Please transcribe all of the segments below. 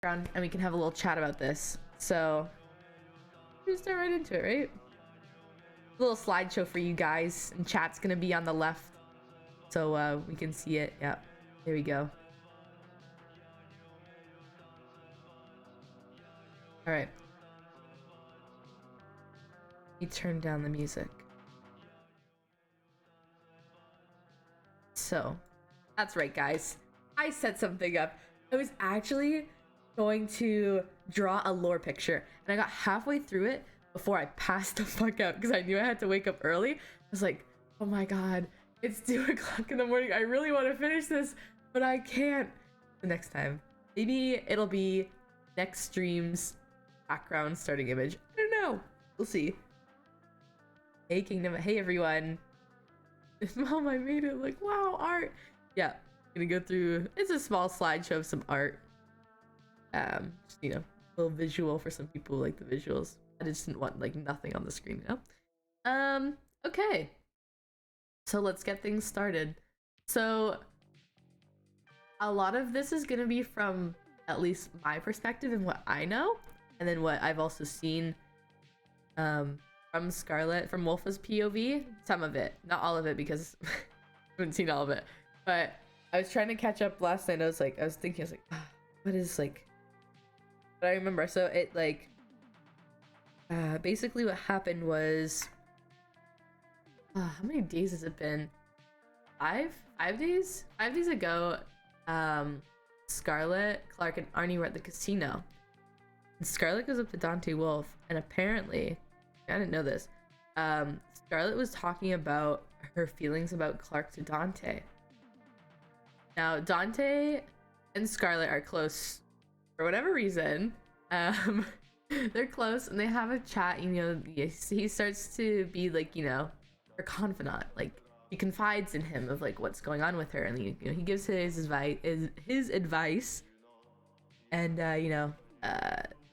around and we can have a little chat about this. So we start right into it, right? A little slideshow for you guys, and chat's gonna be on the left, so we can see it. Yeah, there we go. All right. You turn down the music. So, that's right, guys. I set something up. I was actually going to draw a lore picture, and I got halfway through it before I passed the fuck out because I knew I had to wake up early. I was like, oh my god, it's 2 o'clock in the morning. I really want to finish this, but I can't. The next time. Maybe it'll be next stream's background starting image. I don't know. We'll see. Hey, Kingdom. Hey, everyone. Mom, I made it. Like, wow, art. Yeah, gonna go through. It's a small slideshow of some art. Just, a little visual for some people who like the visuals. I just didn't want like nothing on the screen, Okay. So let's get things started. So a lot of this is gonna be from at least my perspective and what I know, and then what I've also seen from Scarlett, from Wolfa's POV. Some of it, not all of it, because I haven't seen all of it. But I was trying to catch up last night. I was thinking, what is like? But I remember. So it like, basically what happened was, how many days has it been? 5 days? 5 days ago, Scarlett, Clarke, and Arnie were at the casino. And Scarlett goes up to Dante Wolf, and apparently, I didn't know this, Scarlett was talking about her feelings about Clarke to Dante. Now, Dante and Scarlett are close for whatever reason. They're close, and they have a chat. He starts to be like, her confidant. Like, he confides in him of like what's going on with her, and he gives his advice, and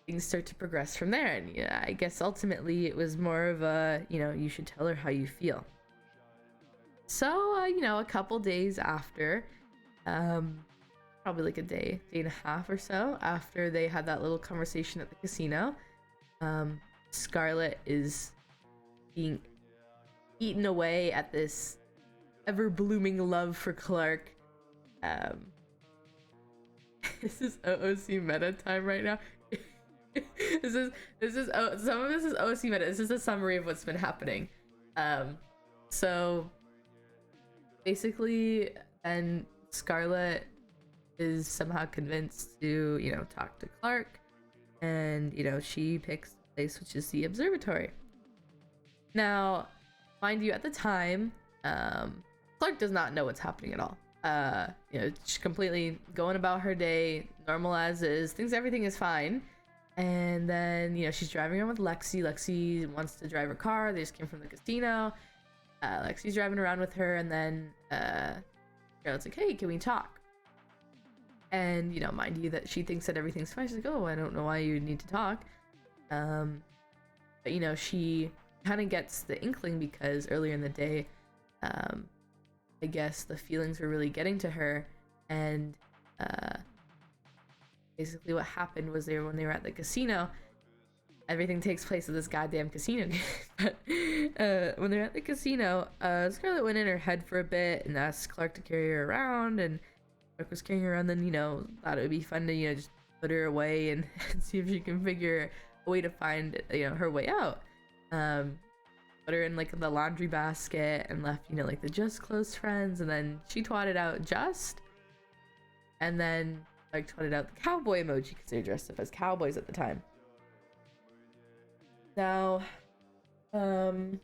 things start to progress from there. And I guess ultimately it was more of a you should tell her how you feel. So a couple days after, probably like a day and a half or so after they had that little conversation at the casino, Scarlett is being eaten away at this ever-blooming love for Clarke. This is OOC meta time right now. This is some of this is OOC meta. This is a summary of what's been happening. So basically, and Scarlett is somehow convinced to talk to Clarke, and she picks the place, which is the observatory. Now, mind you, at the time, Clarke does not know what's happening at all. She's completely going about her day, normal as is. Everything is fine. And then, she's driving around with Lexi. Lexi wants to drive her car. They just came from the casino. Lexi's driving around with her, and then Scarlett's like, hey, can we talk? And, mind you, that she thinks that everything's fine. She's like, oh, I don't know why you need to talk. But, she kind of gets the inkling because earlier in the day, I guess the feelings were really getting to her, and basically what happened was when they were at the casino, everything takes place at this goddamn casino. But when they're at the casino, Scarlett went in her head for a bit and asked Clarke to carry her around, and Clarke was carrying her around. Then thought it would be fun to just put her away and see if she can figure a way to find her way out. Put her in like the laundry basket and left like the just close friends, and then she twatted out Just, and then like twatted out the cowboy emoji because they were dressed up as cowboys at the time. Now, what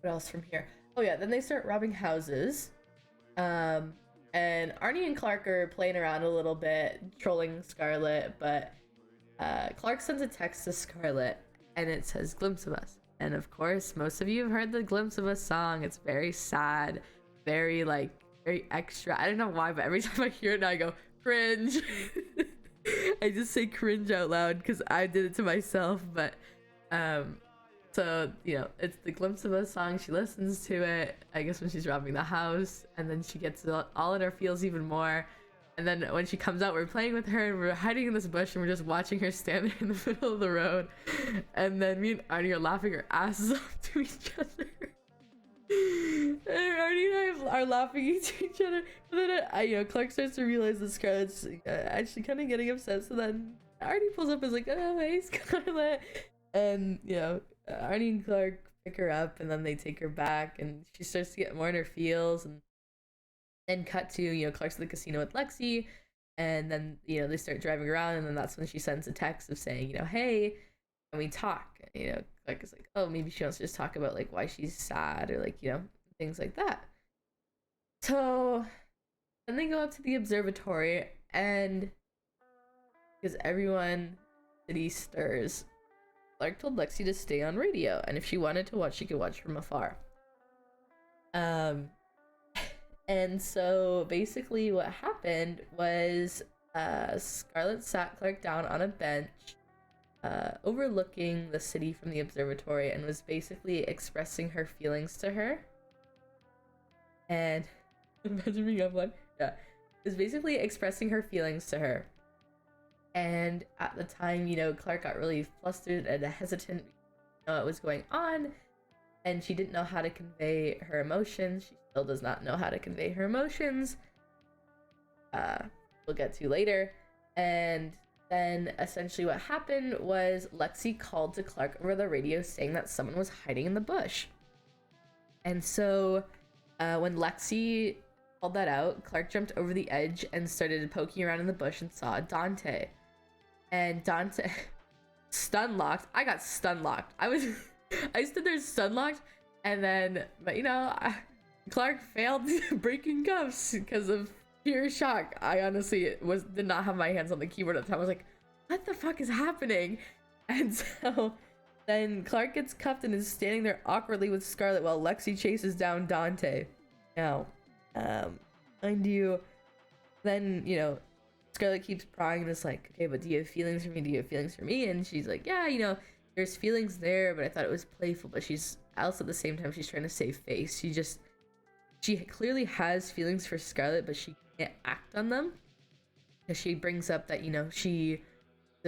else from here? Oh yeah, then they start robbing houses, and Arnie and Clarke are playing around a little bit, trolling Scarlett, but Clarke sends a text to Scarlett, and it says "Glimpse of Us." And of course, most of you have heard the Glimpse of Us song. It's very sad, very extra. I don't know why, but every time I hear it now, I go, cringe. I just say cringe out loud because I did it to myself. But, so, it's the Glimpse of Us song. She listens to it, I guess, when she's robbing the house. And then she gets all in her feels even more. And then when she comes out, we're playing with her and we're hiding in this bush and we're just watching her stand there in the middle of the road. And then me and Arnie are laughing our asses off to each other. And Arnie and I are laughing to each other. And then Clarke starts to realize that Scarlett's actually kind of getting upset. So then Arnie pulls up and is like, oh, hey, Scarlett. And, Arnie and Clarke pick her up and then they take her back and she starts to get more in her feels. And then cut to, Clarke's at the casino with Lexi. And then, they start driving around. And then that's when she sends a text of saying, hey, can we talk? And, Clarke is like, oh, maybe she wants to just talk about, like, why she's sad or, like, things like that. So then they go up to the observatory and because everyone city stirs, Clarke told Lexi to stay on radio, and if she wanted to watch, she could watch from afar. And so basically what happened was Scarlett sat Clarke down on a bench overlooking the city from the observatory and was basically expressing her feelings to her. And imagine being up one. Yeah. Was basically expressing her feelings to her. And at the time, Clarke got really flustered and hesitant. What was going on, and she didn't know how to convey her emotions. She still does not know how to convey her emotions. We'll get to later. And then essentially what happened was Lexi called to Clarke over the radio saying that someone was hiding in the bush. And so when Lexi called that out, Clarke jumped over the edge and started poking around in the bush and saw Dante. And Dante stun locked. I got stun locked. I stood there stun locked, and then, but Clarke failed breaking cuffs because of pure shock. I honestly did not have my hands on the keyboard at the time. I was like, what the fuck is happening? And so then Clarke gets cuffed and is standing there awkwardly with Scarlett while Lexi chases down Dante. Now, mind you, then, Scarlett keeps prying and is like, okay, but do you have feelings for me? Do you have feelings for me? And she's like, yeah, there's feelings there, but I thought it was playful. But she's also at the same time, she's trying to save face. She clearly has feelings for Scarlett, but she can't act on them. Because she brings up that, the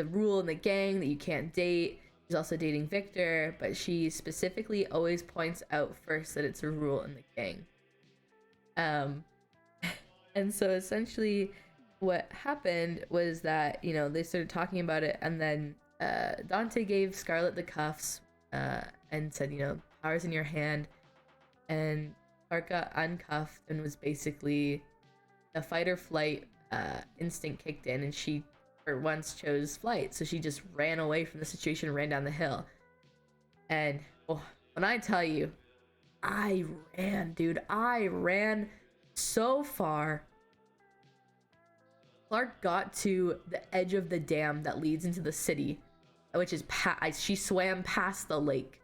rule in the gang that you can't date. She's also dating Victor, but she specifically always points out first that it's a rule in the gang. And so essentially what happened was that, they started talking about it, and then Dante gave Scarlett the cuffs and said, power's in your hand. And Clarke got uncuffed and was basically a fight or flight instinct kicked in, and she for once chose flight. So she just ran away from the situation, ran down the hill. And when I tell you, I ran so far. Clarke got to the edge of the dam that leads into the city, which is she swam past the lake,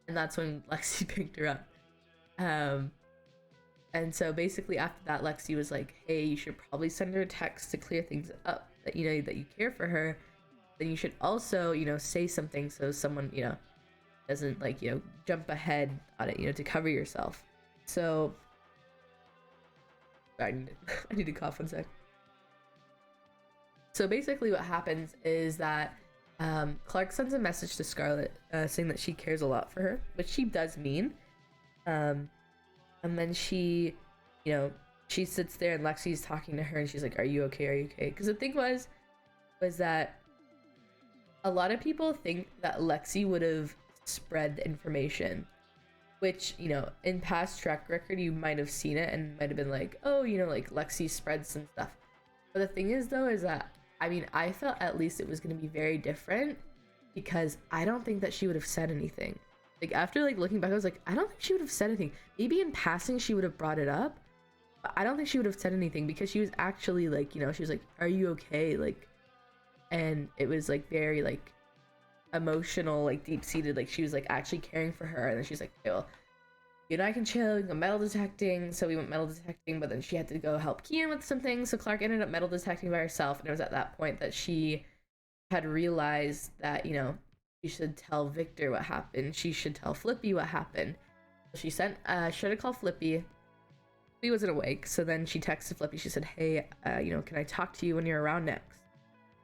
and that's when Lexi picked her up. And so basically after that, Lexi was like, hey, you should probably send her a text to clear things up, that that you care for her. Then you should also say something so someone doesn't jump ahead on it, to cover yourself. So I need to cough 1 sec. So basically what happens is that Clarke sends a message to Scarlett saying that she cares a lot for her, which she does mean. And then she sits there and Lexi's talking to her and she's like, are you okay? Are you okay? Because the thing was that a lot of people think that Lexi would have spread the information, which, in past track record, you might have seen it and might have been like, oh, like Lexi spreads some stuff. But the thing is, though, is that, I felt at least it was going to be very different because I don't think that she would have said anything. After, looking back, I was like, I don't think she would have said anything. Maybe in passing, she would have brought it up, but I don't think she would have said anything because she was actually, she was like, are you okay? And it was, very, emotional, deep-seated. She was, actually caring for her. And then she's like, okay, well, you and I can chill, we can go metal detecting. So we went metal detecting, but then she had to go help Kian with some things. So Clarke ended up metal detecting by herself. And it was at that point that she had realized that, she should tell Victor what happened. She should tell Flippy what happened. So she tried to call Flippy. Flippy wasn't awake, so then she texted Flippy. She said, hey, can I talk to you when you're around next?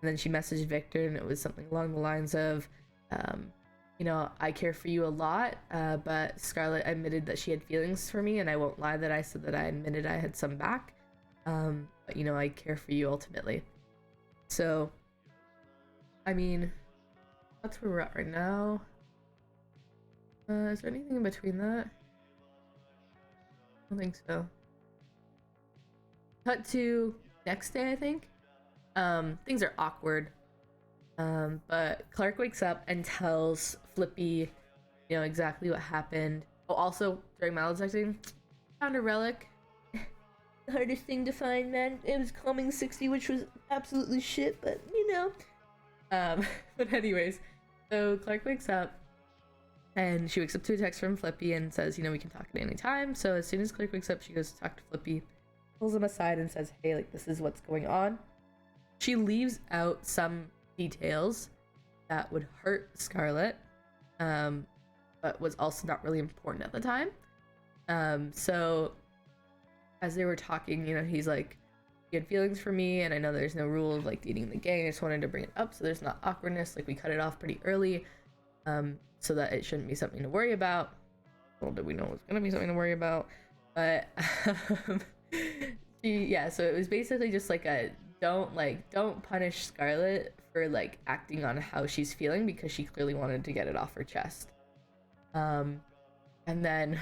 And then she messaged Victor, and it was something along the lines of, I care for you a lot, but Scarlett admitted that she had feelings for me, and I won't lie that I said that I admitted I had some back. But, I care for you ultimately. So, I mean, that's where we're at right now. Is there anything in between that? I don't think so. Cut to next day, I think. Things are awkward. But Clarke wakes up and tells Flippy, exactly what happened. Oh, also, during maledicting, found a relic. The hardest thing to find, man. It was Calming 60, which was absolutely shit, but, But anyways, so Clarke wakes up, and she wakes up to a text from Flippy and says, we can talk at any time. So as soon as Clarke wakes up, she goes to talk to Flippy, pulls him aside and says, hey, this is what's going on. She leaves out some details that would hurt Scarlett, but was also not really important at the time. So as they were talking, he's like, he had feelings for me, and I know there's no rule of dating the gang. I just wanted to bring it up so there's not awkwardness. We cut it off pretty early, so that it shouldn't be something to worry about. Well, did we know it was gonna be something to worry about? But so it was basically just don't punish Scarlett for acting on how she's feeling, because she clearly wanted to get it off her chest. And then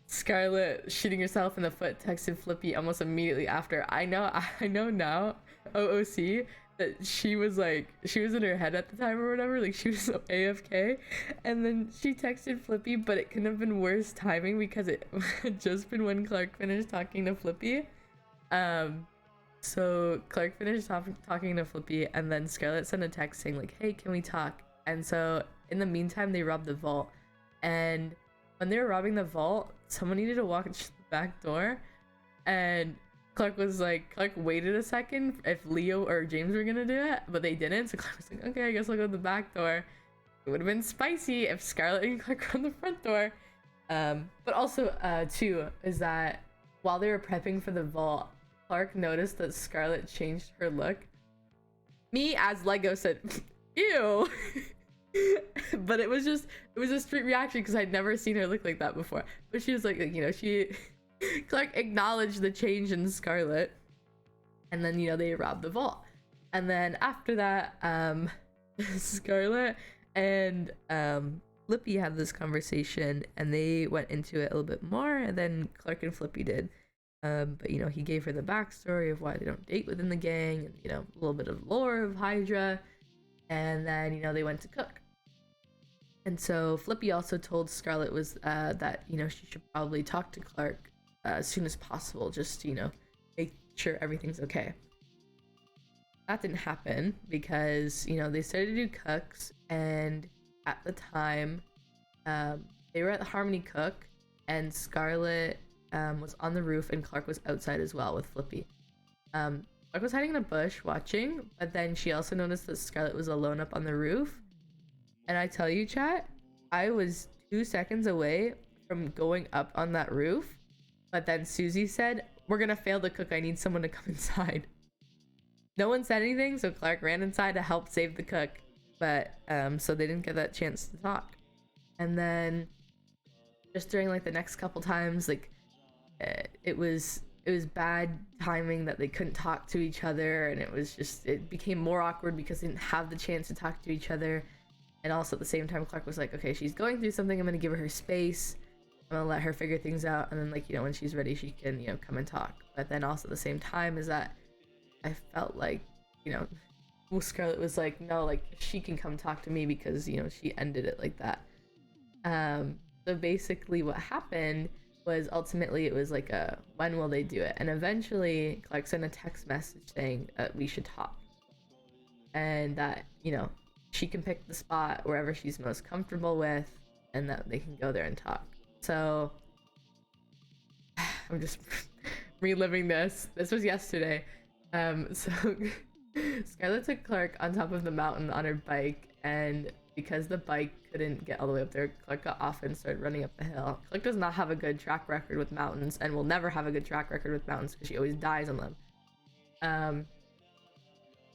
Scarlett, shooting herself in the foot, texted Flippy almost immediately after. I know now, OOC, that she was in her head at the time or whatever, she was AFK, and then she texted Flippy, but it couldn't have been worse timing because it had just been when Clarke finished talking to Flippy. So Clarke finished talking to Flippy, and then Scarlett sent a text saying hey, can we talk? And so in the meantime, they robbed the vault, and when they were robbing the vault, someone needed to walk into the back door, and Clarke waited a second if Leo or James were gonna do it, but they didn't. So Clarke was like, okay, I guess I'll go to the back door. It would have been spicy if Scarlett and Clarke were on the front door. But also, too, is that while they were prepping for the vault, Clarke noticed that Scarlett changed her look. Me, as Lego, said, ew. But it was a street reaction because I'd never seen her look like that before. But she was Clarke acknowledged the change in Scarlett, and then they robbed the vault. And then after that, Scarlett and Flippy had this conversation, and they went into it a little bit more than Clarke and Flippy did. But he gave her the backstory of why they don't date within the gang, and a little bit of lore of Hydra, and then they went to cook. And so Flippy also told Scarlett that she should probably talk to Clarke as soon as possible, just to make sure everything's okay. That didn't happen because they started to do cooks, and at the time they were at the Harmony Cook, and Scarlett was on the roof, and Clarke was outside as well with Flippy. Clarke was hiding in a bush watching, but then she also noticed that Scarlett was alone up on the roof. And I tell you, chat, I was 2 seconds away from going up on that roof, but then Susie said, we're gonna fail the cook, I need someone to come inside. No one said anything, so Clarke ran inside to help save the cook, but so they didn't get that chance to talk. And then just during the next couple times, it was bad timing that they couldn't talk to each other, and it became more awkward because they didn't have the chance to talk to each other. And also at the same time, Clarke was like, okay, she's going through something, I'm gonna give her space, I'm gonna let her figure things out, and then when she's ready, she can come and talk. But then also at the same time is that I felt Scarlett was like, no, she can come talk to me because she ended it like that. So basically what happened was ultimately it was when will they do it? And eventually Clarke sent a text message saying we should talk, and that she can pick the spot wherever she's most comfortable with, and that they can go there and talk. So I'm just reliving this. This was yesterday. So Scarlett took Clarke on top of the mountain on her bike, and because the bike couldn't get all the way up there, Clarke got off and started running up the hill. Clarke does not have a good track record with mountains and will never have a good track record with mountains because she always dies on them.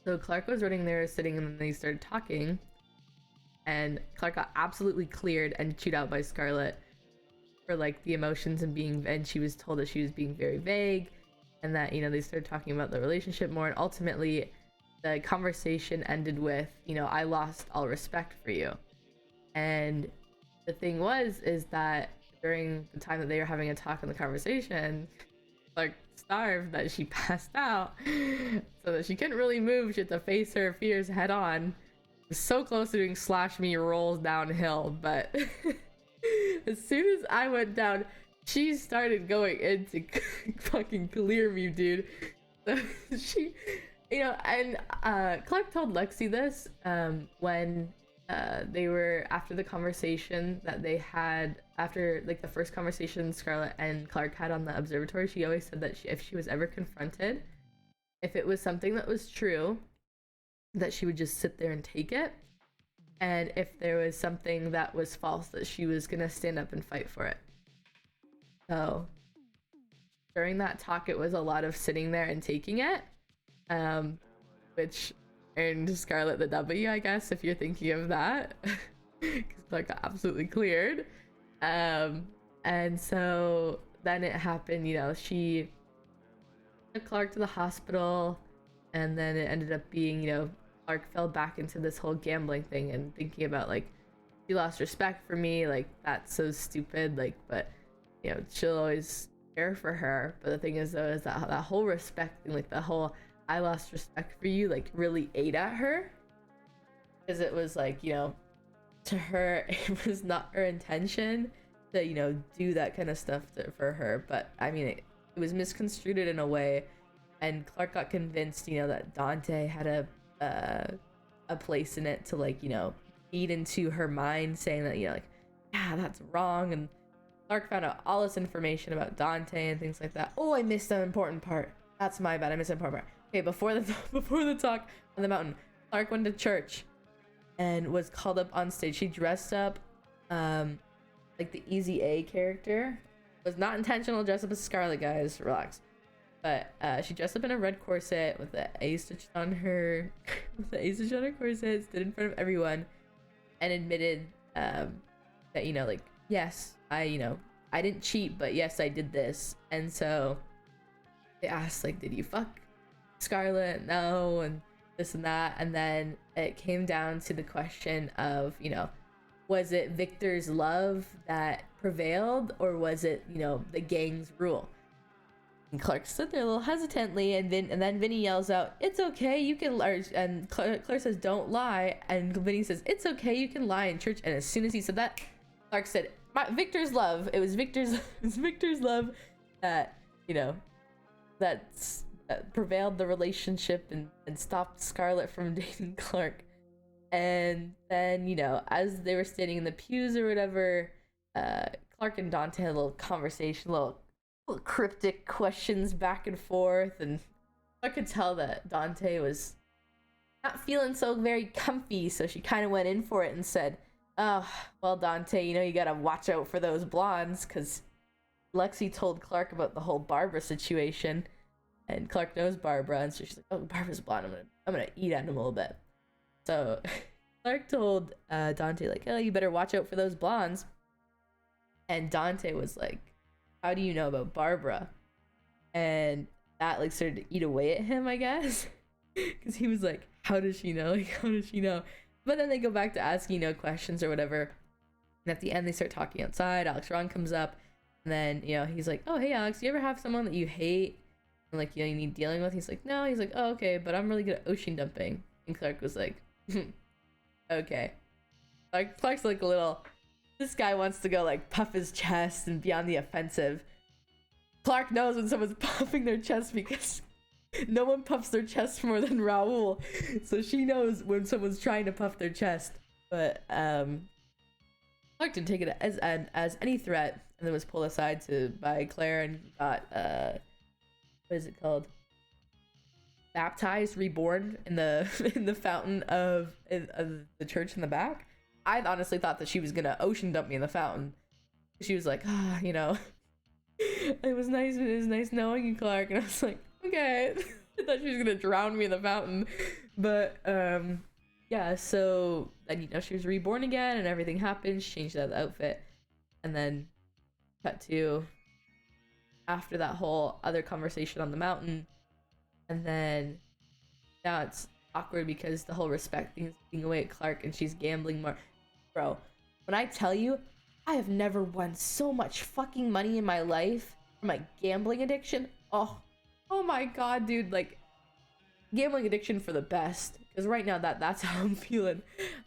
So Clarke was running there, sitting, and then they started talking. And Clarke got absolutely cleared and chewed out by Scarlett for like the emotions and she was told that she was being very vague, and that, you know, they started talking about the relationship more, and ultimately the conversation ended with, you know, I lost all respect for you. And the thing is that during the time that they were having a talk in the conversation, Clarke starved that she passed out, so that she couldn't really move. She had to face her fears head on. So close to doing slash me rolls downhill, but as soon as I went down, she started going into fucking clear me, dude. So she, you know, and Clarke told Lexi this when they were, after the conversation that they had, after like the first conversation Scarlett and Clarke had on the observatory. She always said that if she was ever confronted, if it was something that was true, that she would just sit there and take it, and if there was something that was false, that she was gonna stand up and fight for it. So during that talk, it was a lot of sitting there and taking it, which earned Scarlett the W, I guess, if you're thinking of that, because Clarke got absolutely cleared. And so then it happened, you know, she took Clarke to the hospital, and then it ended up being, you know, Clarke fell back into this whole gambling thing and thinking about, like, she lost respect for me, like, that's so stupid, like, but, you know, she'll always care for her. But the thing is, though, is that whole respect thing, like, the whole I lost respect for you, like, really ate at her, because it was like, you know, to her, it was not her intention to, you know, do that kind of stuff for her. But I mean, it was misconstrued in a way, and Clarke got convinced, you know, that Dante had a place in it to, like, you know, feed into her mind, saying that, you know, like, yeah, that's wrong. And Clarke found out all this information about Dante and things like that. Oh, I missed an important part. That's my bad. I missed an important part. Okay, before the talk on the mountain, Clarke went to church and was called up on stage. She dressed up like the Easy A character. It was not intentional to dress up as Scarlett, guys. Relax. But she dressed up in a red corset with the A stitched on her corset, stood in front of everyone, and admitted that, you know, like, yes, I didn't cheat, but yes, I did this. And so they asked, like, did you fuck Scarlett? No, and this and that. And then it came down to the question of, you know, was it Victor's love that prevailed, or was it, you know, the gang's rule? And Clarke stood there a little hesitantly, and then Vinny yells out, "It's okay, you can lie." And Clarke says, "Don't lie." And Vinny says, "It's okay, you can lie in church." And as soon as he said that, Clarke said, Victor's love. It was Victor's love that, you know, that prevailed the relationship and stopped Scarlett from dating Clarke. And then, you know, as they were standing in the pews or whatever, Clarke and Dante had a little conversation, little cryptic questions back and forth, and I could tell that Dante was not feeling so very comfy, so she kind of went in for it and said, "Oh, well, Dante, you know, you gotta watch out for those blondes," because Lexi told Clarke about the whole Barbara situation, and Clarke knows Barbara, and so she's like, "Oh, Barbara's blonde, I'm gonna eat at him a little bit." So Clarke told Dante, like, "Oh, you better watch out for those blondes," and Dante was like, "How do you know about Barbara?" And that, like, started to eat away at him, I guess, because he was like, how does she know? Like, how does she know? But then they go back to asking, you know, questions or whatever, and at the end they start talking outside. Alex Ron comes up, and then, you know, he's like, "Oh, hey, Alex, you ever have someone that you hate and, like, you know, you need dealing with?" He's like, "No." He's like, "Oh, okay, but I'm really good at ocean dumping." And Clarke was like, "Okay." Clarke's like a little, this guy wants to go, like, puff his chest and be on the offensive. Clarke knows when someone's puffing their chest, because no one puffs their chest more than Raul. So she knows when someone's trying to puff their chest. But Clarke didn't take it as any threat, and then was pulled aside by Claire and got what is it called? Baptized, reborn in the in the fountain of the church in the back. I honestly thought that she was gonna ocean dump me in the fountain. She was like, ah, you know, it was nice knowing you, Clarke. And I was like, okay. I thought she was gonna drown me in the fountain. But yeah, so then, you know, she was reborn again and everything happened. She changed out the outfit. And then cut to after that whole other conversation on the mountain. And then now it's awkward because the whole respect thing is being away at Clarke and she's gambling more. Bro, when I tell you, I have never won so much fucking money in my life from my gambling addiction. Oh my god, dude. Like, gambling addiction for the best. Because right now that's how I'm feeling.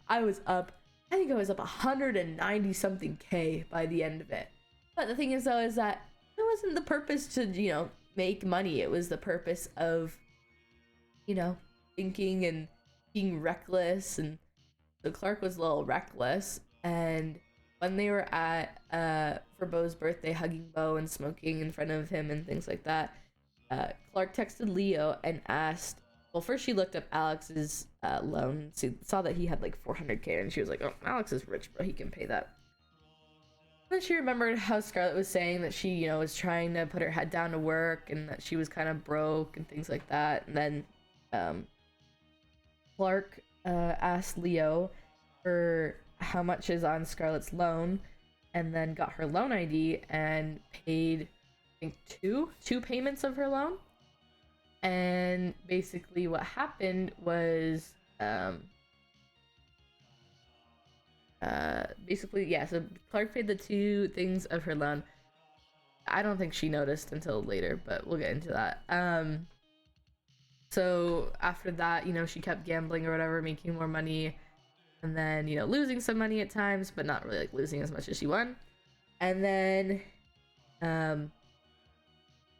I think I was up 190 something K by the end of it. But the thing is though, is that it wasn't the purpose to, you know, make money. It was the purpose of, you know, thinking and being reckless. And so Clarke was a little reckless. And when they were at for Beau's birthday, hugging Beau and smoking in front of him and things like that, Clarke texted Leo and asked, well, first she looked up Alex's loan, saw that he had like 400K, and she was like, oh, Alex is rich, bro, he can pay that. Then she remembered how Scarlett was saying that she, you know, was trying to put her head down to work and that she was kind of broke and things like that. And then Clarke asked Leo for how much is on Scarlett's loan, and then got her loan ID and paid, I think, two payments of her loan. And basically what happened was basically, yeah, so Clarke paid the 2 things of her loan. I don't think she noticed until later, but we'll get into that. So after that, you know, she kept gambling or whatever, making more money, and then, you know, losing some money at times, but not really like losing as much as she won. And then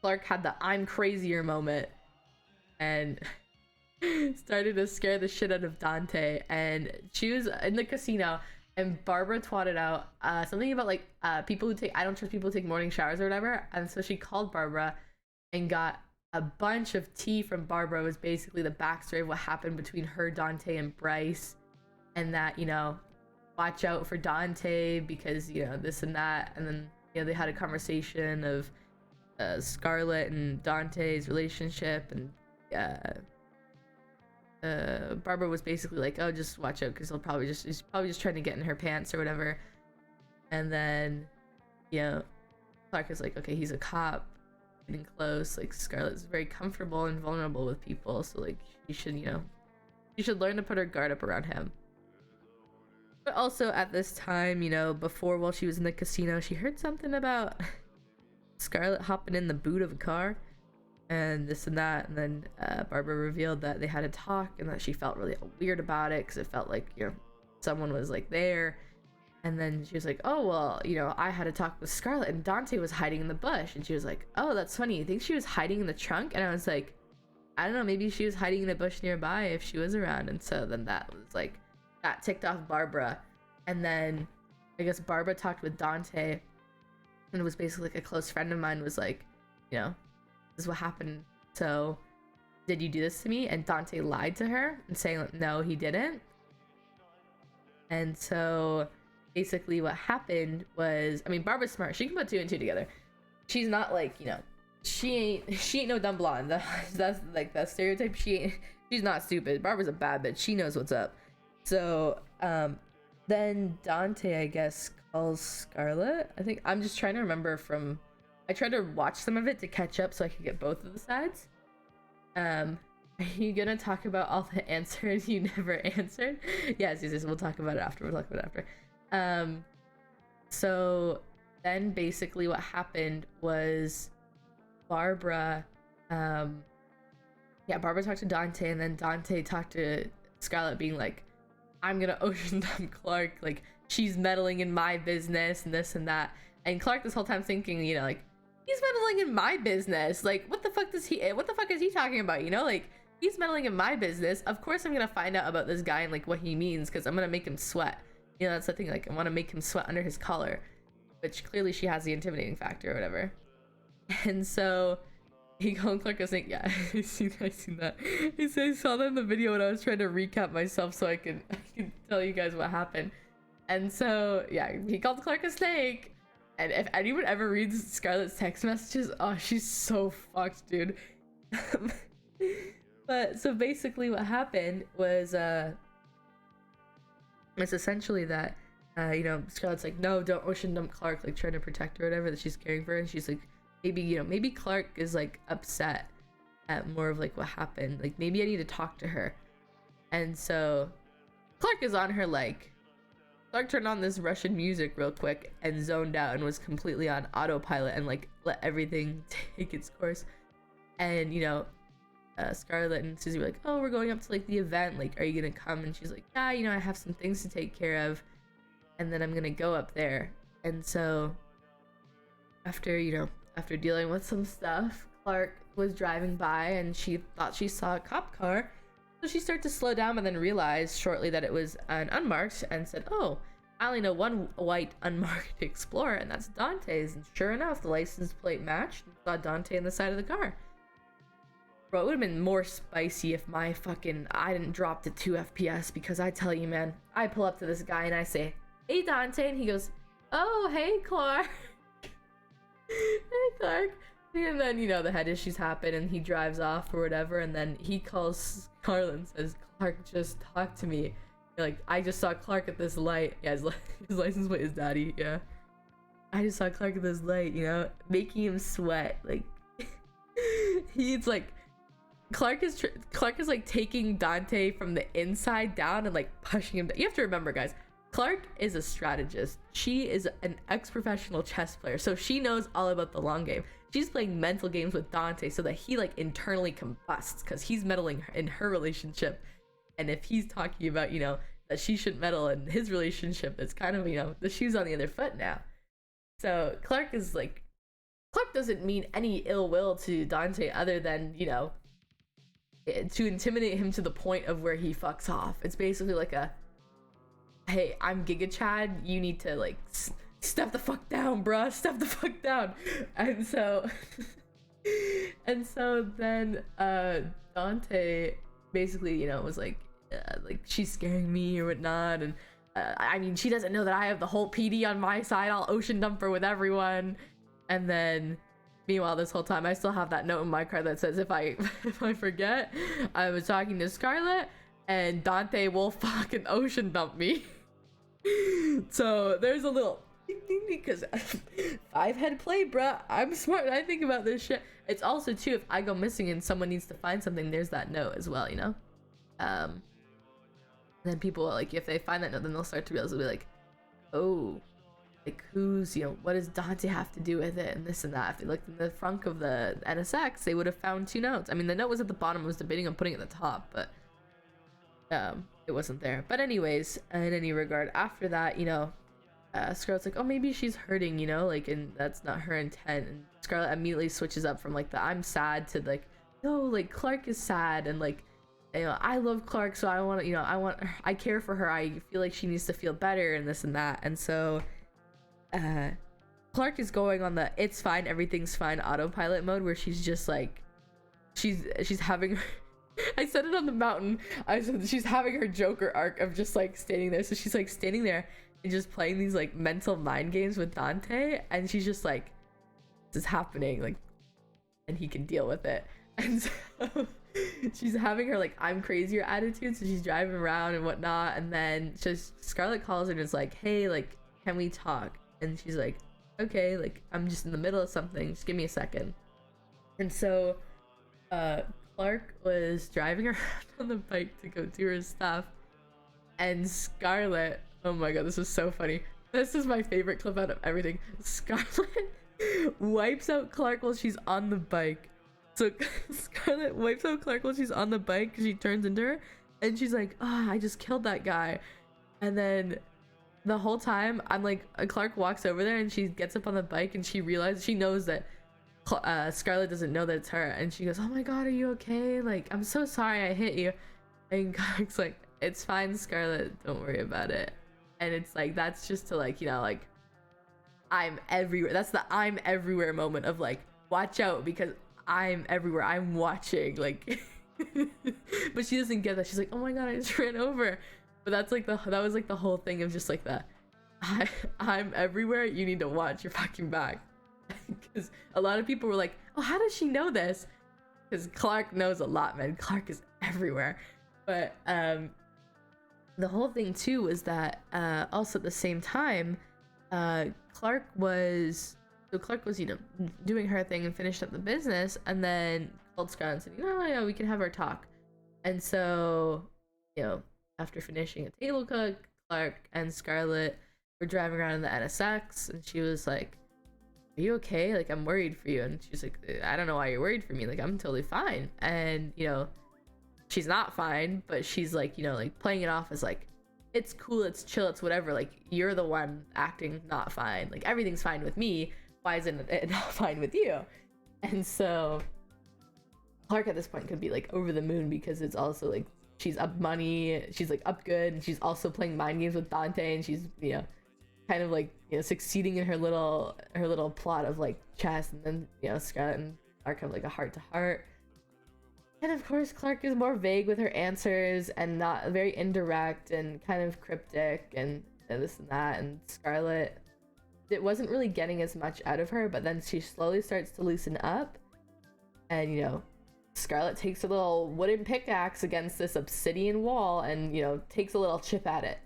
Clarke had the I'm crazier moment and started to scare the shit out of Dante. And she was in the casino and Barbara twatted out something about like people who take, I don't trust people who take morning showers or whatever. And so she called Barbara and got a bunch of tea from Barbara. It was basically the backstory of what happened between her, Dante, and Bryce, and that, you know, watch out for Dante because, you know, this and that. And then, you know, they had a conversation of Scarlett and Dante's relationship, and Barbara was basically like, oh, just watch out because he's probably just trying to get in her pants or whatever. And then, you know, Clarke is like, okay, he's a cop, getting close. Like, Scarlett's very comfortable and vulnerable with people, so like you should, you know, you should learn to put her guard up around him. But also at this time, you know, before, while she was in the casino, she heard something about Scarlett hopping in the boot of a car and this and that. And then Barbara revealed that they had a talk and that she felt really weird about it because it felt like, you know, someone was like there. And then she was like, oh, well, you know, I had a talk with Scarlett and Dante was hiding in the bush. And she was like, oh, that's funny. You think she was hiding in the trunk? And I was like, I don't know, maybe she was hiding in the bush nearby if she was around. And so then that was like, that ticked off Barbara. And then I guess Barbara talked with Dante, and it was basically like a close friend of mine was like, you know, this is what happened. So did you do this to me? And Dante lied to her and saying like, no, he didn't. And so basically what happened was, I mean, Barbara's smart. She can put 2 and 2 together. She's not like, you know, she ain't no dumb blonde. That's like that stereotype. She's not stupid. Barbara's a bad bitch. She knows what's up. So then Dante, I guess, calls Scarlett. I think, I'm just trying to remember from, I tried to watch some of it to catch up so I could get both of the sides. Are you gonna talk about all the answers you never answered? Yes, we'll talk about it after. So then basically what happened was Barbara talked to Dante, and then Dante talked to Scarlett, being like, I'm gonna ocean dump Clarke, like, she's meddling in my business and this and that. And Clarke this whole time thinking, you know, like, he's meddling in my business, like, what the fuck is he talking about, you know, like, he's meddling in my business. Of course I'm gonna find out about this guy and like what he means, because I'm gonna make him sweat, you know. That's the thing, like, I want to make him sweat under his collar, which clearly she has the intimidating factor or whatever. And so Clarke was saying, yeah, I seen that. I saw that in the video when I was trying to recap myself so I could tell you guys what happened. And so yeah, he called Clarke a snake. And if anyone ever reads Scarlett's text messages, oh, she's so fucked, dude. But so basically what happened was it's essentially that you know, Scarlett's like, no, don't ocean dump Clarke, like trying to protect her or whatever, that she's caring for her. And she's like, maybe, you know, maybe Clarke is like upset at more of like what happened, like maybe I need to talk to her. And so Clarke is on her like, Clarke turned on this Russian music real quick and zoned out and was completely on autopilot and like let everything take its course. And you know, Scarlett and Susie were like, oh, we're going up to like the event, like are you gonna come? And she's like, yeah, you know, I have some things to take care of and then I'm gonna go up there. And so after, you know, after dealing with some stuff, Clarke was driving by and she thought she saw a cop car. So she started to slow down, but then realized shortly that it was an unmarked and said, oh, I only know one white unmarked Explorer, and that's Dante's. And sure enough, the license plate matched and saw Dante on the side of the car. Bro, it would have been more spicy if I didn't drop to 2 FPS, because I tell you, man, I pull up to this guy and I say, hey, Dante, and he goes, oh, hey, Clarke. Hey, Clarke. And then, you know, the head issues happen and he drives off or whatever, and then he calls Scarlett and says, Clarke, just talk to me. Like, I just saw Clarke at this light. Yeah, his license plate is daddy, yeah. I just saw Clarke at this light, you know, making him sweat. Like, he's like, Clarke is like taking Dante from the inside down and like pushing him down. You have to remember, guys, Clarke is a strategist. She is an ex-professional chess player, so she knows all about the long game. She's playing mental games with Dante so that he like internally combusts because he's meddling in her relationship. And if he's talking about, you know, that she shouldn't meddle in his relationship, it's kind of, you know, the shoe's on the other foot now. So Clarke doesn't mean any ill will to Dante other than, you know, to intimidate him to the point of where he fucks off. It's basically like a, hey, I'm Giga Chad, you need to like step the fuck down, bruh, step the fuck down. And so then Dante basically, you know, was like she's scaring me or whatnot, and I mean, she doesn't know that I have the whole PD on my side. I'll ocean dump her with everyone. And then meanwhile, this whole time I still have that note in my card that says if I forget, I was talking to Scarlett and Dante will fucking ocean dump me. So there's a little because 5-head play, bruh. I'm smart when I think about this shit. It's also too, if I go missing and someone needs to find something, there's that note as well, you know. Then people like, if they find that note, then they'll start to realize, they'll be like, oh, like who's, you know, what does Dante have to do with it and this and that. If they looked in the front of the NSX, they would have found 2 notes. I mean, the note was at the bottom. I was debating on putting it at the top, but it wasn't there. But anyways, in any regard, after that, you know, Scarlett's like, oh, maybe she's hurting, you know, like, and that's not her intent. And Scarlett immediately switches up from like the I'm sad to like, no, like Clarke is sad, and like, you know, I love Clarke, so I want to, you know, I care for her. I feel like she needs to feel better and this and that. And so Clarke is going on the it's fine, everything's fine autopilot mode, where she's just like, she's having I said it on the mountain. I said she's having her Joker arc of just like standing there. So she's like standing there and just playing these like mental mind games with Dante, and she's just like, this is happening, like, and he can deal with it. And so she's having her like I'm crazier attitude, so she's driving around and whatnot, and then just Scarlett calls her and is like, hey, like, can we talk? And she's like, okay, like, I'm just in the middle of something, just give me a second. And so Clarke was driving around on the bike to go do her stuff, and Scarlett, oh my god, this is so funny, this is my favorite clip out of everything. Scarlett wipes out Clarke while she's on the bike. So Scarlett wipes out Clarke while she's on the bike because she turns into her, and she's like, oh, I just killed that guy. And then the whole time I'm like, Clarke walks over there and she gets up on the bike and she realizes, she knows that Scarlett doesn't know that it's her, and she goes, oh my god, are you okay? Like, I'm so sorry I hit you. And Clarke's like, it's fine, Scarlett, don't worry about it. And it's like, that's just to like, you know, like, I'm everywhere. That's the I'm everywhere moment of like, watch out because I'm everywhere, I'm watching, like. But she doesn't get that. She's like, oh my god, I just ran over. But that's like that was like the whole thing of just like that I, I'm everywhere. You need to watch your fucking back. Because a lot of people were like, oh, how does she know this? Because Clarke knows a lot, man. Clarke is everywhere. But the whole thing too was that also at the same time, Clarke was doing her thing and finished up the business, and then called Scarlett and said, yeah, we can have our talk. And so, after finishing a table cook, Clarke and Scarlett were driving around in the NSX, and she was like, are you okay? Like, I'm worried for you. And she's like, I don't know why you're worried for me. Like, I'm totally fine. And, she's not fine, but she's like, like playing it off as like, it's cool, it's chill, it's whatever. Like, you're the one acting not fine. Like, everything's fine with me. Why isn't it not fine with you? And so Clarke at this point could be like over the moon, because it's also like she's up money, she's like up good, and she's also playing mind games with Dante, and she's kind of like succeeding in her little plot of like chess. And then Scarlett and Clarke have like a heart to heart. And of course, Clarke is more vague with her answers and not very indirect and kind of cryptic and this and that. And Scarlett, it wasn't really getting as much out of her, but then she slowly starts to loosen up. And, Scarlett takes a little wooden pickaxe against this obsidian wall and, takes a little chip at it.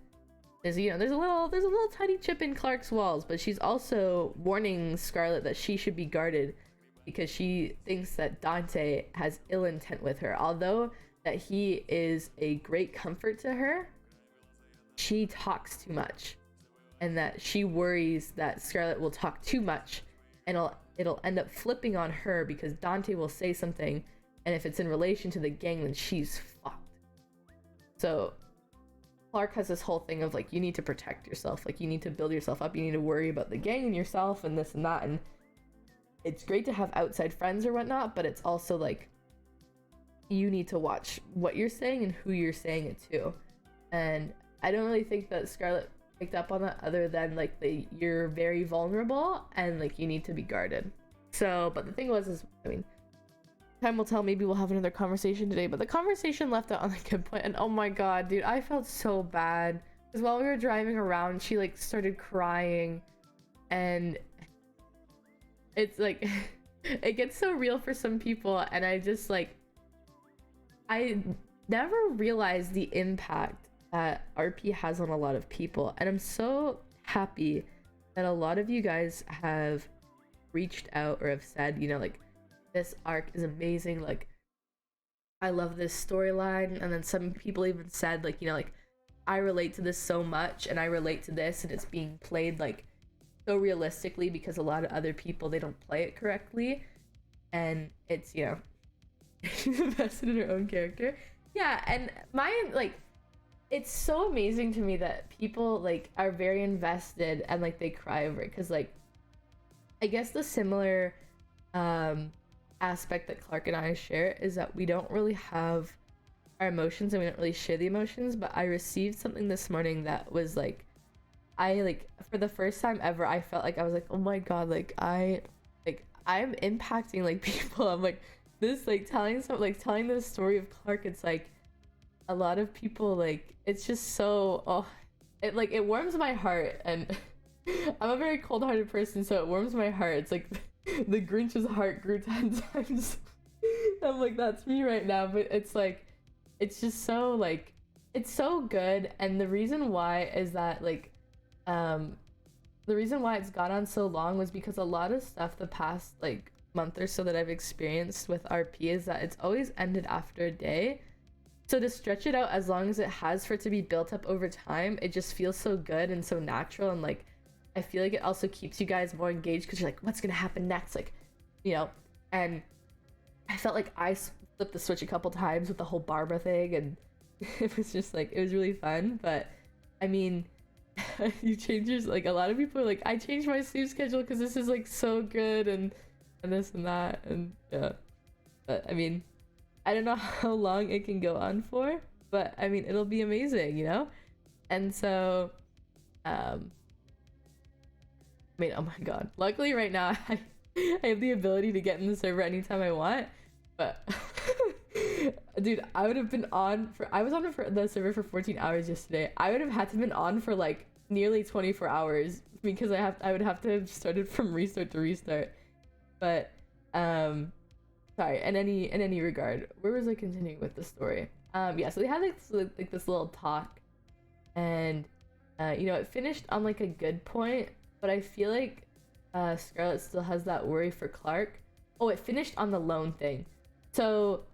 There's a little tiny chip in Clarke's walls, but she's also warning Scarlett that she should be guarded, because she thinks that Dante has ill intent with her. Although that he is a great comfort to her, she talks too much, and that she worries that Scarlett will talk too much and it'll end up flipping on her, because Dante will say something, and if it's in relation to the gang, then she's fucked. So Clarke has this whole thing of like, you need to protect yourself, like you need to build yourself up, you need to worry about the gang and yourself and this and that. And it's great to have outside friends or whatnot, but it's also like, you need to watch what you're saying and who you're saying it to. And I don't really think that Scarlett picked up on that, other than like you're very vulnerable and like you need to be guarded. So, but the thing was, time will tell. Maybe we'll have another conversation today, but the conversation left out on a good point. And oh my god, dude, I felt so bad, because while we were driving around, she like started crying, and it's like it gets so real for some people, and I just like, I never realized the impact that RP has on a lot of people, and I'm so happy that a lot of you guys have reached out or have said, like, this arc is amazing, like I love this storyline. And then some people even said like, like I relate to this so much, and I relate to this, and it's being played like so realistically, because a lot of other people, they don't play it correctly, and it's invested in her own character. Yeah, and mine, like, it's so amazing to me that people like are very invested and like they cry over it, because like I guess the similar aspect that Clarke and I share is that we don't really have our emotions, and we don't really share the emotions. But I received something this morning that was like, for the first time ever, I felt like I was like, oh my god, like I'm impacting like people. I'm like, this, like telling the story of Clarke, it's like a lot of people, like, it's just so, it warms my heart. And I'm a very cold-hearted person, so it warms my heart. It's like the Grinch's heart grew 10 times. I'm like, that's me right now. But it's like, it's just so like, it's so good. And the reason why is that like, the reason why it's gone on so long was because a lot of stuff the past like month or so that I've experienced with RP is that it's always ended after a day. So to stretch it out as long as it has, for it to be built up over time, it just feels so good and so natural. And like, I feel like it also keeps you guys more engaged, because you're like, what's gonna happen next? Like, and I felt like I flipped the switch a couple times with the whole Barbara thing, and it was just like, it was really fun. But I mean, you change your, like, a lot of people are like, I changed my sleep schedule because this is like so good, and this and that, and yeah. But I mean, I don't know how long it can go on for, but I mean, it'll be amazing, And so I mean, oh my god, luckily right now I have the ability to get in the server anytime I want. But dude, I was on for the server for 14 hours yesterday. I would have had to been on for like nearly 24 hours because I would have to have started from restart to restart. But sorry, in any regard, where was I continuing with the story? Yeah, so they had like this little talk, and you know, it finished on like a good point, but I feel like Scarlett still has that worry for Clarke. Oh, it finished on the loan thing. So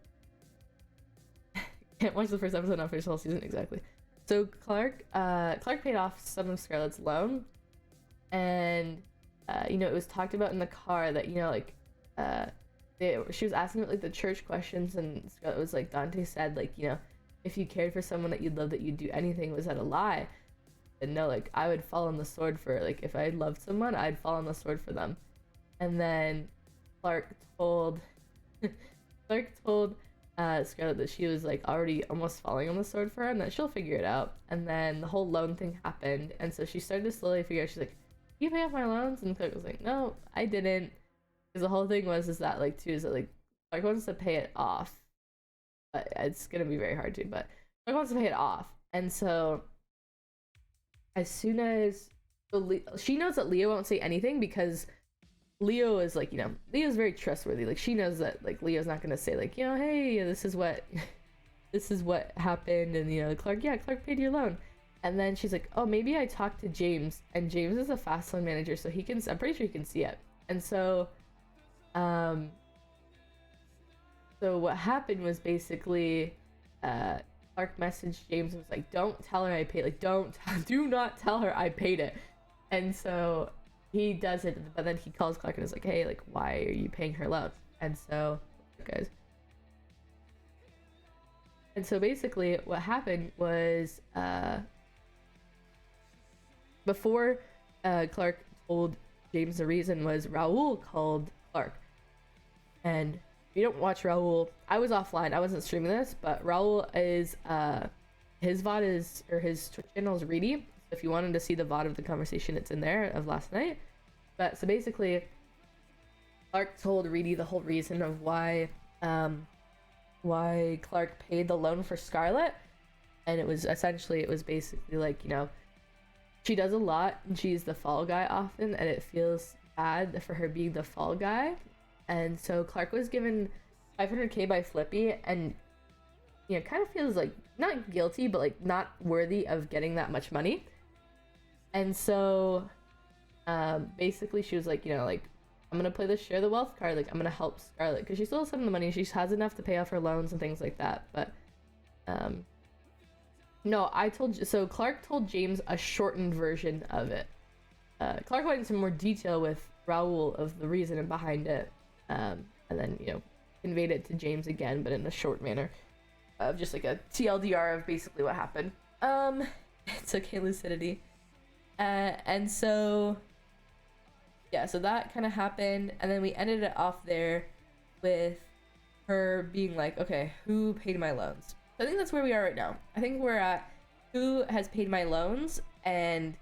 can't watch the first episode, not finish the whole season exactly. So Clarke paid off some of Scarlett's loan, and you know, it was talked about in the car that, you know, like she was asking about like the church questions, and Scarlett was like, Dante said, like, you know, if you cared for someone that you'd love, that you'd do anything. Was that a lie? And no, like, I would fall on the sword for, like, if I loved someone, I'd fall on the sword for them. And then Clarke told Scarlett that she was like already almost falling on the sword for her, and that she'll figure it out. And then the whole loan thing happened, and so she started to slowly figure out. She's like, "You pay off my loans?" And Clarke was like, "No, I didn't." Because the whole thing is that like too is that like Clarke wants to pay it off, but it's gonna be very hard to. But Clarke wants to pay it off, and so as soon as she knows that Leo won't say anything, because Leo is like, you know, Leo's very trustworthy. Like, she knows that like Leo's not gonna say like, you know, hey, this is what happened, and you know, Clarke paid your loan. And then she's like, oh, maybe I talked to James, and James is a fast loan manager, so I'm pretty sure he can see it. And so so what happened was basically Clarke messaged James and was like, don't tell her I paid, like, do not tell her I paid it. And so he does it, but then he calls Clarke and is like, hey, like, why are you paying her loans? And so, guys. And so basically what happened was, before Clarke told James the reason, was Raul called Clarke. And if you don't watch Raul, I was offline, I wasn't streaming this, but Raul is, his VOD is, or his Twitch channel is Reedy. So if you wanted to see the VOD of the conversation, it's in there, of last night. But so basically, Clarke told Reedy the whole reason of why Clarke paid the loan for Scarlett. And it was basically like, you know, she does a lot and she's the fall guy often, and it feels bad for her being the fall guy. And so Clarke was given 500k by Flippy, and, you know, kind of feels like not guilty, but like not worthy of getting that much money. And so basically she was like, you know, like, I'm gonna play the share the wealth card, like, I'm gonna help Scarlett because she still has some of the money, she has enough to pay off her loans and things like that. But no, so Clarke told James a shortened version of it. Clarke went into more detail with Raul of the reason behind it, and then, you know, conveyed it to James again, but in a short manner, of just like a TLDR of basically what happened. It's okay, Lucidity. And so yeah, so that kind of happened, and then we ended it off there with her being like, okay, who paid my loans? So I think that's where we are right now. I think we're at who has paid my loans, and,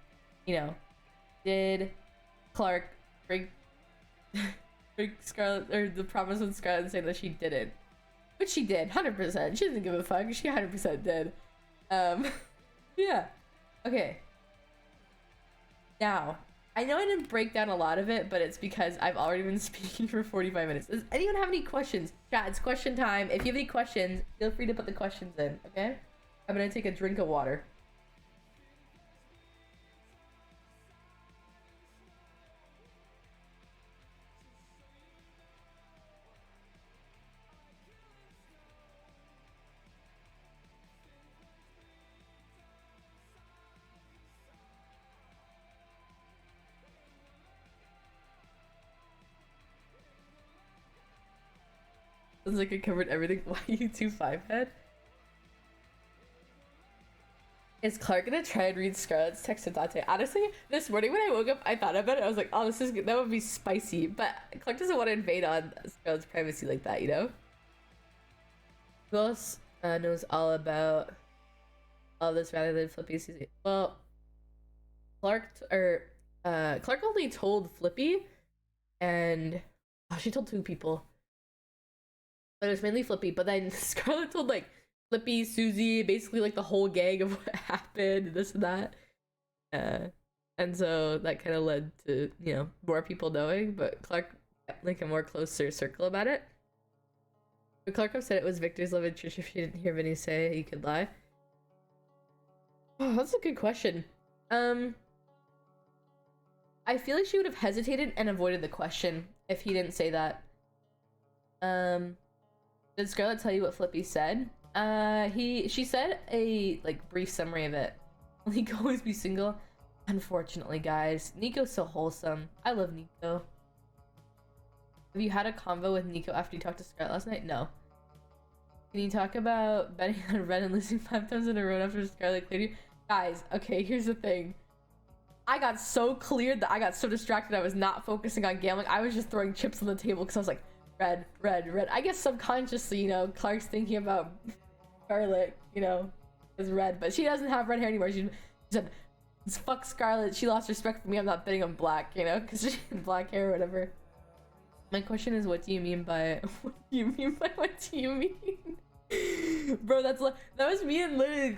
you know, did Clarke break Scarlett, or the promise with Scarlett, and say that she didn't, which she did 100%. She doesn't give a fuck, she 100% did. Yeah, okay. Now, I know I didn't break down a lot of it, but it's because I've already been speaking for 45 minutes. Does anyone have any questions? Chat, it's question time. If you have any questions, feel free to put the questions in, okay? I'm gonna take a drink of water. Sounds like I covered everything. Why you 2-5 head? Is Clarke gonna try and read Scarlett's text to Dante? Honestly, this morning when I woke up, I thought about it. I was like, oh, that would be spicy. But Clarke doesn't want to invade on Scarlett's privacy like that, you know? Who else knows all about all this rather than Flippy? Well, Clarke only told Flippy, and she told 2 people. But it was mainly Flippy, but then Scarlett told, like, Flippy, Susie, basically, like, the whole gang of what happened, this and that. And so that kind of led to, you know, more people knowing, but Clarke kept like a more closer circle about it. But Clarke said it was Victor's love interest if she didn't hear Vinny say he could lie. Oh, that's a good question. I feel like she would have hesitated and avoided the question if he didn't say that. Did Scarlett tell you what Flippy said? She said a like brief summary of it. Will he always be single? Unfortunately, guys. Nico's so wholesome. I love Nico. Have you had a convo with Nico after you talked to Scarlett last night? No. Can you talk about betting on red and losing 5 times in a row after Scarlett cleared you? Guys, okay, here's the thing. I got so cleared that I got so distracted I was not focusing on gambling. I was just throwing chips on the table because I was like, red, red, red. I guess subconsciously, you know, Clarke's thinking about Scarlett, you know, is red. But she doesn't have red hair anymore. She said, fuck Scarlett. She lost respect for me. I'm not betting on black, you know, because she had black hair or whatever. My question is, what do you mean by... What do you mean by what do you mean? Bro, that was me and literally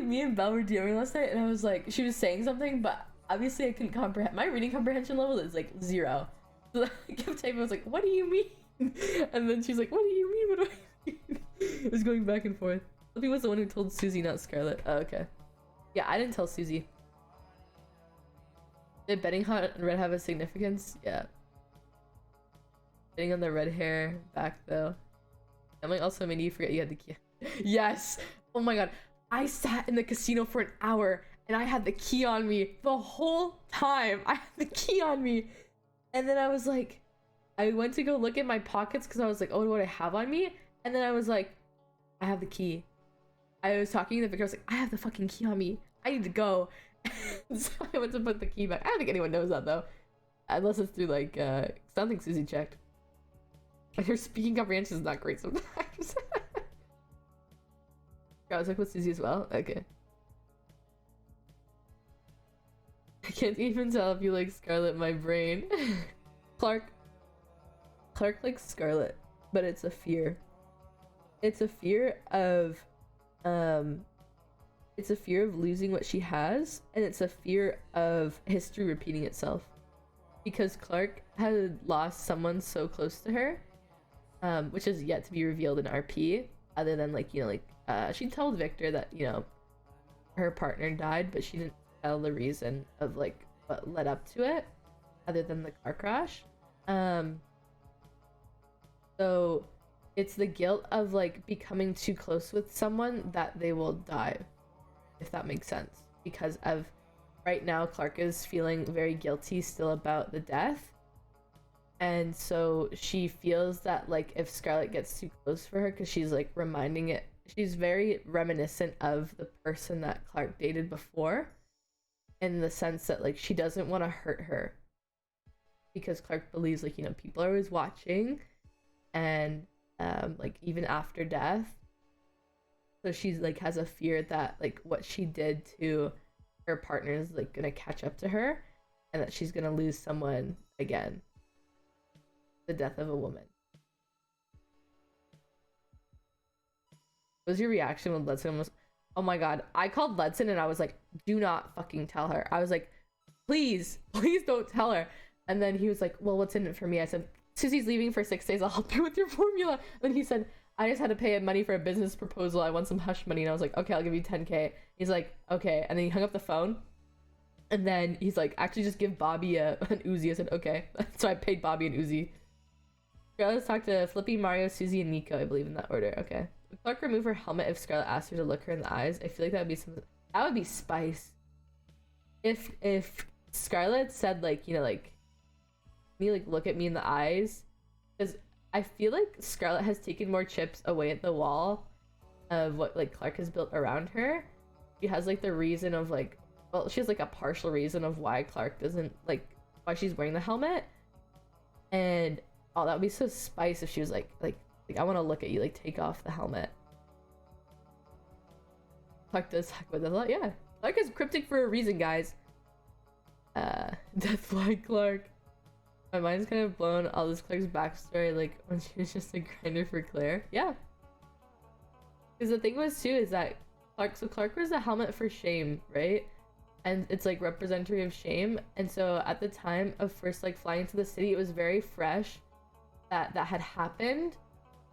me and Belle were DMing last night, and I was like, she was saying something, but obviously I couldn't comprehend. My reading comprehension level is like 0. So I kept typing, I was like, what do you mean? And then she's like, what do you mean? What do I mean? It was going back and forth. Flippy was the one who told Susie, not Scarlett. Oh, okay. Yeah, I didn't tell Susie. Did betting on red have a significance? Yeah. Betting on the red hair back though. Emily also made you forget you had the key. Yes! Oh my god. I sat in the casino for an hour and I had the key on me the whole time. I had the key on me. And then I was like, I went to go look at my pockets because I was like, oh, what do I have on me? And then I was like, I have the key. I was talking to Victor. I was like, I have the fucking key on me. I need to go. So I went to put the key back. I don't think anyone knows that though. Unless it's through like, I don't think Susie checked. Her speaking comprehension is not great sometimes. I was like with Susie as well? Okay. I can't even tell if you like Scarlett, my brain. Clarke likes Scarlett, but it's a fear. It's a fear of losing what she has, and it's a fear of history repeating itself. Because Clarke had lost someone so close to her, which is yet to be revealed in RP, other than like, you know, like she told Victor that, you know, her partner died, but she didn't tell the reason of like what led up to it, other than the car crash. So it's the guilt of like becoming too close with someone that they will die, if that makes sense. Because of right now, Clarke is feeling very guilty still about the death. And so she feels that like if Scarlett gets too close for her, because she's like reminding it, she's very reminiscent of the person that Clarke dated before, in the sense that like she doesn't want to hurt her, because Clarke believes like, you know, people are always watching, and like even after death. So she's like has a fear that like what she did to her partner is like gonna catch up to her, and that she's gonna lose someone again. The death of a woman. What was your reaction when Ledson was... Oh my god, I called Ledson and I was like, do not fucking tell her. I was like, please don't tell her. And then he was like, well, what's in it for me? I said, Susie's leaving for 6 days, I'll help you with your formula. And then he said, I just had to pay money for a business proposal, I want some hush money. And I was like, okay, I'll give you 10k. He's like, okay. And then he hung up the phone. And then he's like, actually just give Bobby an Uzi. I said, okay. So I paid Bobby an Uzi. Let's talk to Flippy, Mario, Susie, and Nico, I believe, in that order. Okay. Would Clarke remove her helmet if Scarlett asked her to look her in the eyes? I feel like that would be something... That would be spice. If Scarlett said, like, you know, like... Me, like, look at me in the eyes. Because I feel like Scarlett has taken more chips away at the wall of what, like, Clarke has built around her. She has, like, the reason of, like... Well, she has, like, a partial reason of why Clarke doesn't, like... Why she's wearing the helmet. And... Oh, that would be so spice if she was like I want to look at you, like, take off the helmet. Clarke does talk about that a lot, yeah. Clarke is cryptic for a reason, guys. Deathfly Clarke. My mind's kind of blown. All this Clarke's backstory, like, when she was just a grinder for Claire. Yeah. Because the thing was, too, is that Clarke was the helmet for shame, right? and it's like representative of shame. And so at the time of first like flying to the city, it was very fresh that that had happened,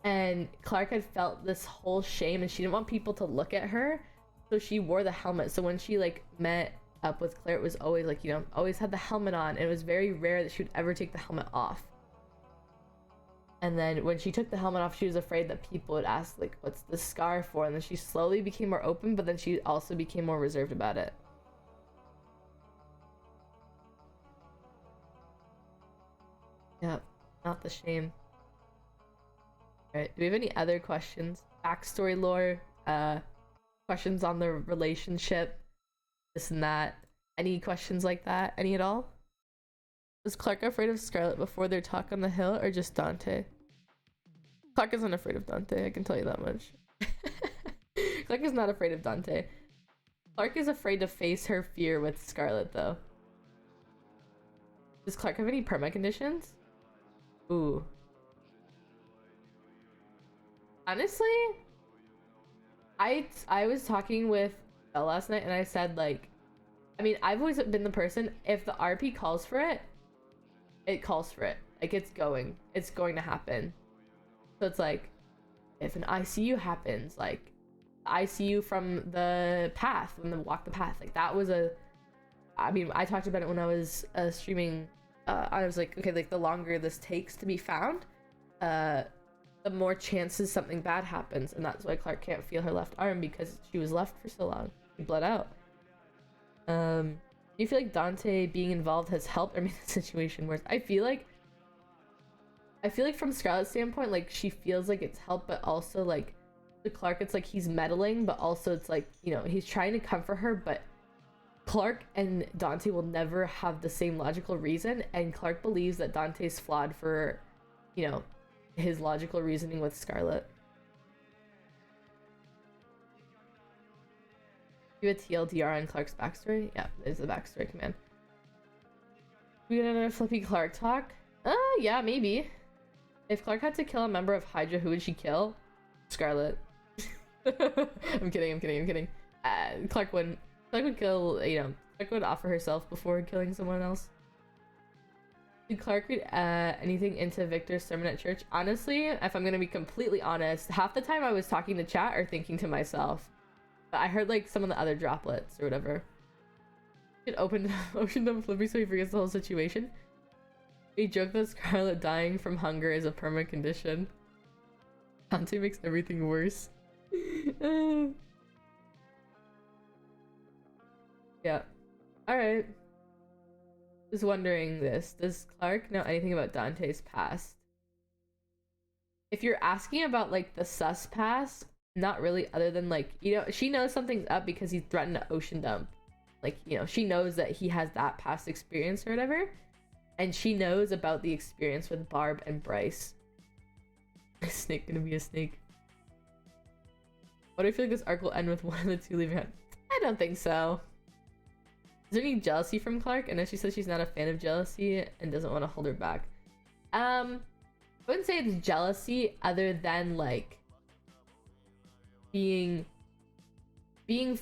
and Clarke had felt this whole shame, and she didn't want people to look at her, so she wore the helmet. So when she like met up with Claire, it was always like, you know, always had the helmet on, and it was very rare that she would ever take the helmet off. And then when she took the helmet off, she was afraid that people would ask like, what's the scar for? And then she slowly became more open, but then she also became more reserved about it. Yep, not the shame. Alright, do we have any other questions? Backstory lore, questions on the relationship, this and that. Any questions like that? Any at all? Was Clarke afraid of Scarlett before their talk on the hill, or just Dante? Clarke isn't afraid of Dante, I can tell you that much. Clarke is not afraid of Dante. Clarke is afraid to face her fear with Scarlett, though. Does Clarke have any perma conditions? Ooh. Honestly, I was talking with Belle last night, and I said, like, I mean, I've always been the person, if the RP calls for it, it calls for it. Like, it's going to happen. So it's like, if an ICU happens, like, ICU from the path, from the walk the path, like, that was a, I mean, I talked about it when I was streaming. I was like, okay, like, the longer this takes to be found, the more chances something bad happens. And that's why Clarke can't feel her left arm, because she was left for so long. She bled out. Do you feel like Dante being involved has helped or made the situation worse? I feel like from Scarlett's standpoint, like, she feels like it's helped, but also, like, to Clarke, it's like he's meddling, but also it's like, you know, he's trying to comfort her, but Clarke and Dante will never have the same logical reason, and Clarke believes that Dante's flawed for, you know, his logical reasoning with Scarlett. You have a TLDR on Clarke's backstory? Yeah, there's a backstory command. We get another flippy Clarke talk? Yeah, maybe. If Clarke had to kill a member of Hydra, who would she kill? Scarlett. I'm kidding. Clarke would kill, you know, Clarke would offer herself before killing someone else. Did Clarke read anything into Victor's sermon at church? Honestly, if I'm gonna be completely honest, half the time I was talking to chat or thinking to myself. But I heard like some of the other droplets or whatever. It opened up Flippy so he forgets the whole situation. A joke that Scarlett dying from hunger is a permanent condition. Dante makes everything worse. Yeah. Alright. Just wondering this. Does Clarke know anything about Dante's past? If you're asking about like the sus past, not really, other than like, you know, she knows something's up because he threatened to ocean dump. Like, you know, she knows that he has that past experience or whatever. And she knows about the experience with Barb and Bryce. Is Snake gonna be a snake? What do I feel like this arc will end with one of the two leaving out? I don't think so. Is there any jealousy from Clarke? And then she says she's not a fan of jealousy and doesn't want to hold her back. I wouldn't say it's jealousy, other than like being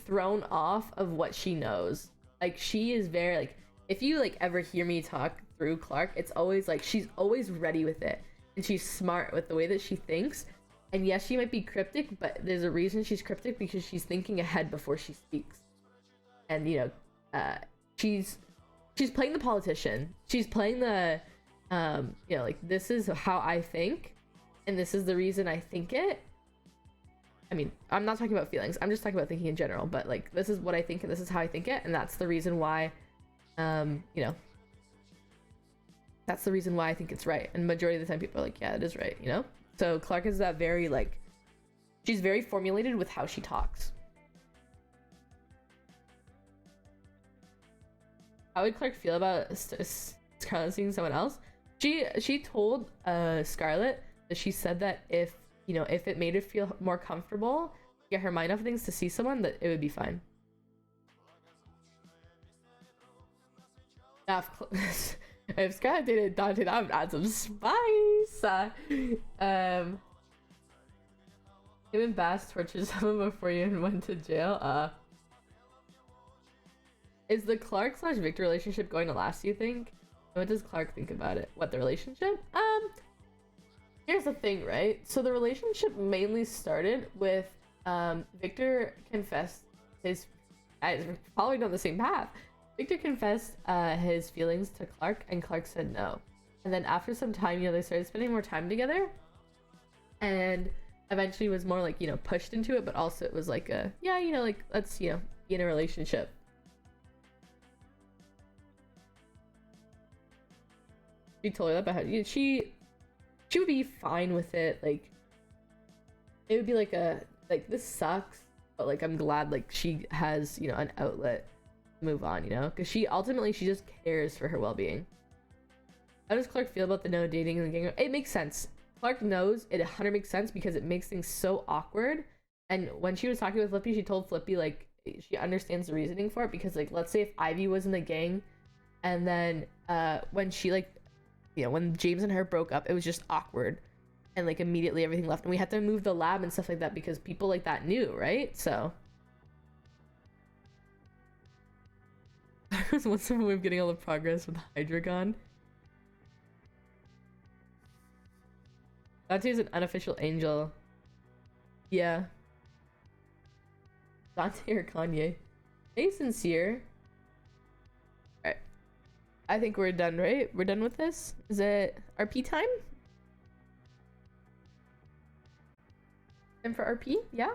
thrown off of what she knows. Like, she is very like, if you like ever hear me talk through Clarke, it's always like she's always ready with it, and she's smart with the way that she thinks. And yes, she might be cryptic, but there's a reason she's cryptic, because she's thinking ahead before she speaks. And you know, she's playing the politician. She's playing the you know, like, this is how I think, and this is the reason I think it. I mean, I'm not talking about feelings, I'm just talking about thinking in general, but like, this is what I think and this is how I think it, and that's the reason why, you know, that's the reason why I think it's right. And majority of the time people are like, yeah, it is right, you know? So Clarke is that very like, she's very formulated with how she talks. How would Clarke feel about Scarlett seeing someone else? She told Scarlett that she said that if, you know, if it made her feel more comfortable, get her mind off things to see someone, that it would be fine. Yeah, if Scarlett dated Dante, that would add some spice. Him and Bass tortured someone before you and went to jail. Is the Clarke slash Victor relationship going to last, you think? What does Clarke think about it? What, the relationship? Here's the thing, right? So the relationship mainly started with Victor confessed his, following on the same path. Victor confessed his feelings to Clarke, and Clarke said no. And then after some time, you know, they started spending more time together, and eventually was more like, you know, pushed into it, but also it was like a, yeah, you know, like, let's, you know, be in a relationship. She told her that, but she would be fine with it. Like, it would be like a, like, this sucks, but like, I'm glad like she has, you know, an outlet to move on, you know, because she ultimately, she just cares for her well-being. How does Clarke feel about the no dating and the gang? It makes sense. Clarke knows it 100 makes sense because it makes things so awkward. And when she was talking with Flippy, she told Flippy like she understands the reasoning for it, because like, let's say if Ivy was in the gang, and then when she like, you know, when James and her broke up, it was just awkward, and like immediately everything left, and we had to move the lab and stuff like that because people like that knew, right? So what's the way of getting all the progress with Hydra gone? Dante's an unofficial angel. Yeah. Dante or Kanye? Stay sincere. Alright. I think we're done, right? We're done with this? Is it RP time? Time for RP? Yeah?